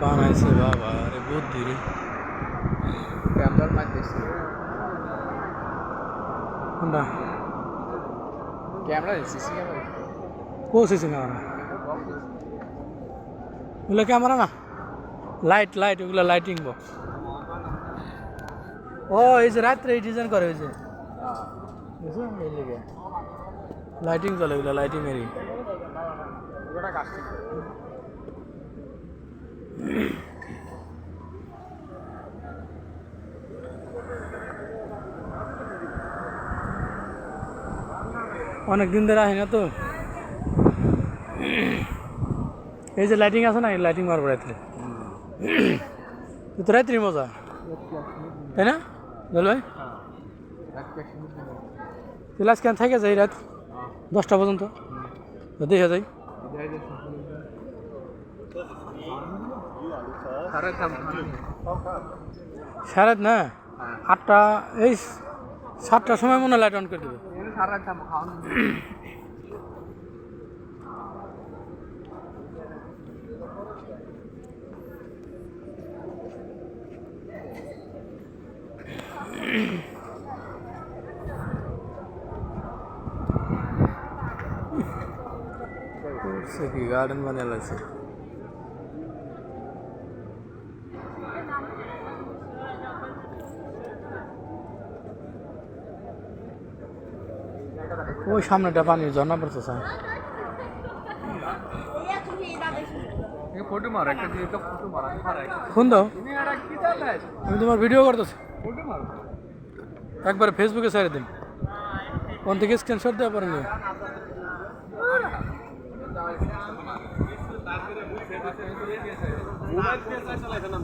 বানাইছে বাবা রে বুদ্ধি রে ক্যামেরার মারতেছি কোনটা camera CC camera Cauchy's camera ওগুলো ক্যামেরা না লাইট ওগুলো লাইটিং বক্স ও এই যে রাত্রে এই ডিজাইন করে হয়েছে বুঝছো এই লেগে লাইটিং চলে ওগুলো লাইটিং এরই ওটা কাস্টিং অনেক দিন ধরে আসি না তো এই যে লাইটিং আছে না এই লাইটিং মারবো রাত্রে তো রাত্রি মজা তাই না বল ভাই ক্লাস কেন থাকে যাই রাত 10টা পর্যন্ত দেখা যায় সারাত না 8টা এই 7টার সময় মনে লাইট অন করে দেবে কি গার্ডেন বানিয়ে লাগছে ওই সামনেটা পানির ঝর্ণা পড়তেছে ফটো মার একটা দিয়ে তো ফটো মার ফোন দাও তুমি এটা কি চালাছ আমি তোমার ভিডিও করতেছি ফটো মার একবার ফেসবুকে ছেড়ে দিন কোন থেকে স্ক্রিনশট দেওয়া পারেন মোবাইল দিয়ে চালাইছেন